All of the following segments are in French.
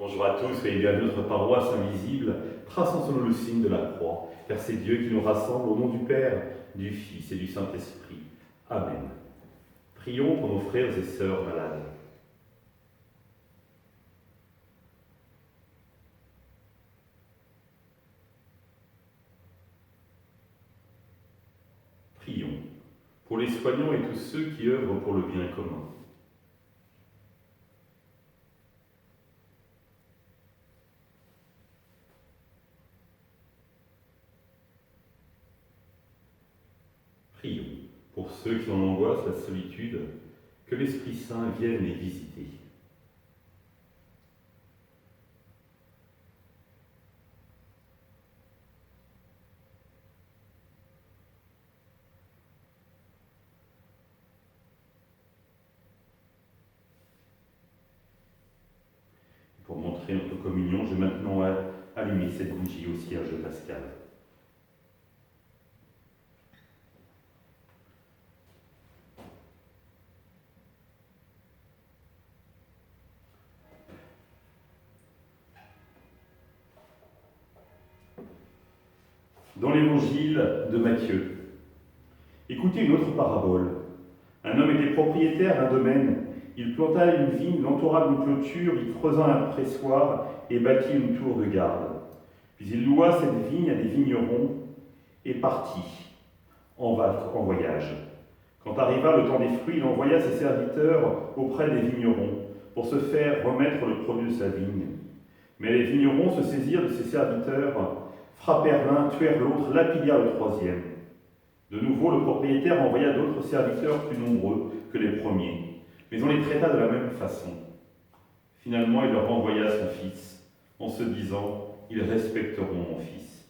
Bonjour à tous, soyez bienvenus à notre paroisse invisible, traçant selon le signe de la croix, car c'est Dieu qui nous rassemble au nom du Père, du Fils et du Saint-Esprit. Amen. Prions pour nos frères et sœurs malades. Prions pour les soignants et tous ceux qui œuvrent pour le bien commun. Prions pour ceux qui en angoissent la solitude, que l'Esprit Saint vienne les visiter. Pour montrer notre communion, je vais maintenant allumer cette bougie au cierge pascal. Dans l'évangile de Matthieu, écoutez une autre parabole. Un homme était propriétaire d'un domaine. Il planta une vigne, l'entoura d'une clôture, il creusa un pressoir et bâtit une tour de garde. Puis il loua cette vigne à des vignerons et partit en voyage. Quand arriva le temps des fruits, il envoya ses serviteurs auprès des vignerons pour se faire remettre le produit de sa vigne. Mais les vignerons se saisirent de ses serviteurs, frappèrent l'un, tuèrent l'autre, lapidèrent le troisième. De nouveau, le propriétaire envoya d'autres serviteurs plus nombreux que les premiers, mais on les traita de la même façon. Finalement, il leur renvoya son fils, en se disant « Ils respecteront mon fils ».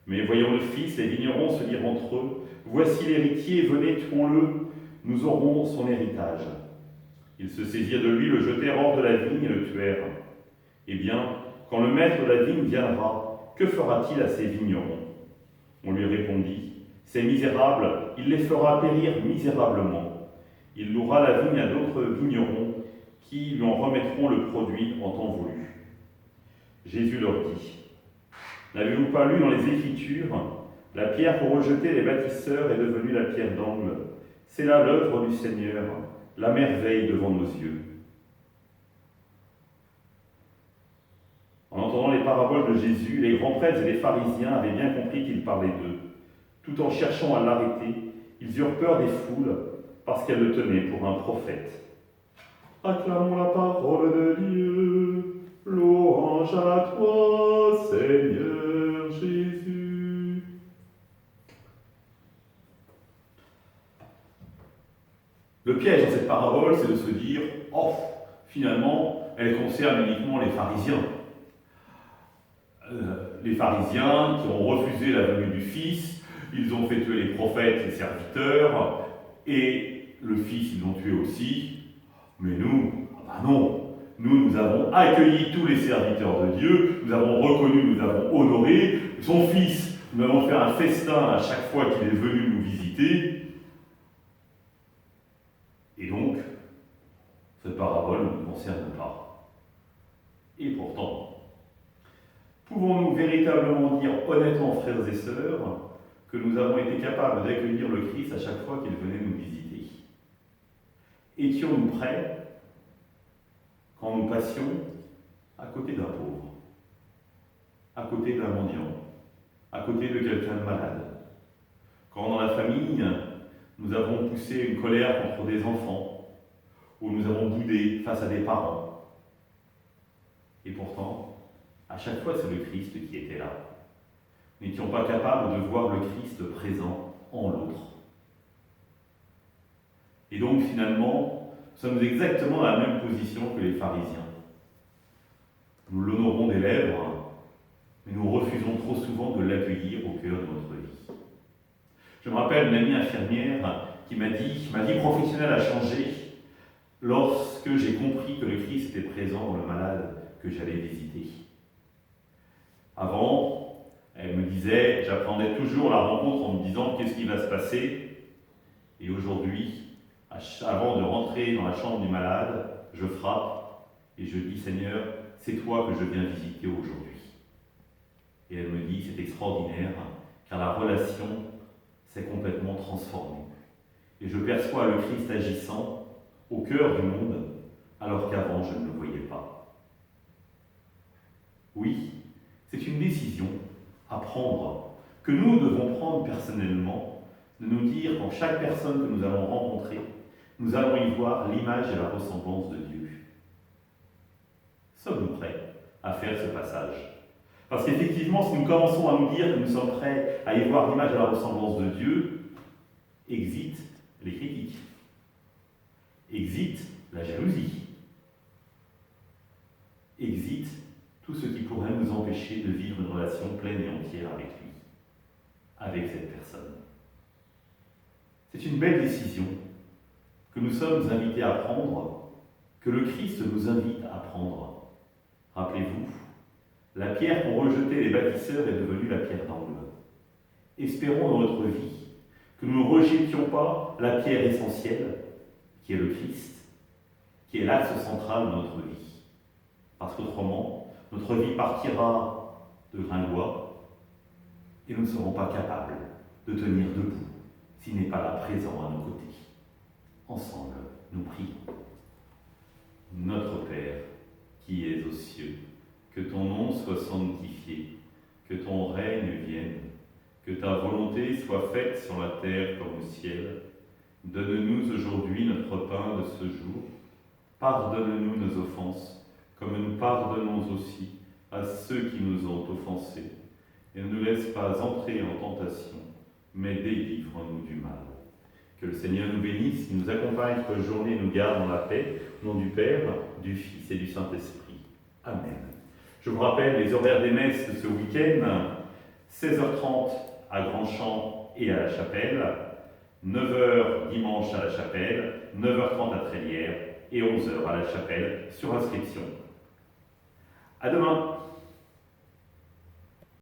Mais voyant le fils, les vignerons se dirent entre eux « Voici l'héritier, venez, tuons-le, nous aurons son héritage ». Ils se saisirent de lui, le jetèrent hors de la vigne et le tuèrent. Eh bien, quand le maître de la vigne viendra, que fera-t-il à ces vignerons ? On lui répondit « Ces misérables, il les fera périr misérablement. Il louera la vigne à d'autres vignerons qui lui en remettront le produit en temps voulu. » Jésus leur dit « N'avez-vous pas lu dans les Écritures, la pierre pour rejeter les bâtisseurs est devenue la pierre d'angle. C'est là l'œuvre du Seigneur, la merveille devant nos yeux. » En entendant les paraboles de Jésus, les grands prêtres et les pharisiens avaient bien compris qu'il parlait d'eux. Tout en cherchant à l'arrêter, ils eurent peur des foules parce qu'elles le tenaient pour un prophète. Acclamons la parole de Dieu, louange à toi, Seigneur Jésus. Le piège dans cette parabole, c'est de se dire « Oh, finalement, elle concerne uniquement les pharisiens. » Les pharisiens qui ont refusé la venue du Fils, ils ont fait tuer les prophètes, les serviteurs, et le Fils, ils l'ont tué aussi. Mais nous, non, nous avons accueilli tous les serviteurs de Dieu, nous avons reconnu, nous avons honoré son Fils, nous avons fait un festin à chaque fois qu'il est venu nous visiter. Et donc, cette parabole ne nous concerne pas. Et pourtant, pouvons-nous véritablement dire honnêtement, frères et sœurs, que nous avons été capables d'accueillir le Christ à chaque fois qu'il venait nous visiter? Étions-nous prêts quand nous passions à côté d'un pauvre, à côté d'un mendiant, à côté de quelqu'un de malade? Quand dans la famille, nous avons poussé une colère contre des enfants, ou nous avons boudé face à des parents? Et pourtant, à chaque fois, c'est le Christ qui était là. Nous n'étions pas capables de voir le Christ présent en l'autre. Et donc, finalement, nous sommes exactement dans la même position que les pharisiens. Nous l'honorons des lèvres, mais nous refusons trop souvent de l'accueillir au cœur de notre vie. Je me rappelle une amie infirmière qui m'a dit « Ma vie professionnelle a changé lorsque j'ai compris que le Christ était présent dans le malade que j'allais visiter. » Avant, elle me disait, j'appréhendais toujours la rencontre en me disant qu'est-ce qui va se passer. Et aujourd'hui, avant de rentrer dans la chambre du malade, je frappe Et je dis, Seigneur, c'est toi que je viens visiter aujourd'hui. Et elle me dit, c'est extraordinaire, car la relation s'est complètement transformée. Et je perçois le Christ agissant au cœur du monde, alors qu'avant je ne le voyais pas. Oui, c'est une décision à prendre, que nous devons prendre personnellement, de nous dire qu'en chaque personne que nous allons rencontrer, nous allons y voir l'image et la ressemblance de Dieu. Sommes-nous prêts à faire ce passage? Parce qu'effectivement, si nous commençons à nous dire que nous sommes prêts à y voir l'image et la ressemblance de Dieu, exit les critiques, exit la jalousie, exit tout ce qui pourrait nous empêcher de vivre une relation pleine et entière avec lui, avec cette personne. C'est une belle décision que nous sommes invités à prendre, que le Christ nous invite à prendre. Rappelez-vous, la pierre qu'ont rejetée les bâtisseurs est devenue la pierre d'angle. Espérons dans notre vie que nous ne rejetions pas la pierre essentielle, qui est le Christ, qui est l'axe central de notre vie. Parce qu'autrement, notre vie partira de gringois et nous ne serons pas capables de tenir debout s'il n'est pas là présent à nos côtés. Ensemble, nous prions. Notre Père, qui es aux cieux, que ton nom soit sanctifié, que ton règne vienne, que ta volonté soit faite sur la terre comme au ciel. Donne-nous aujourd'hui notre pain de ce jour. Pardonne-nous nos offenses, comme nous pardonnons aussi à ceux qui nous ont offensés. Et ne nous laisse pas entrer en tentation, mais délivre-nous du mal. Que le Seigneur nous bénisse, qu'il nous accompagne cette journée et nous garde dans la paix, au nom du Père, du Fils et du Saint-Esprit. Amen. Je vous rappelle les horaires des messes de ce week-end, 16h30 à Grandchamp et à la Chapelle, 9h dimanche à la Chapelle, 9h30 à Trélières et 11h à la Chapelle sur inscription. À demain.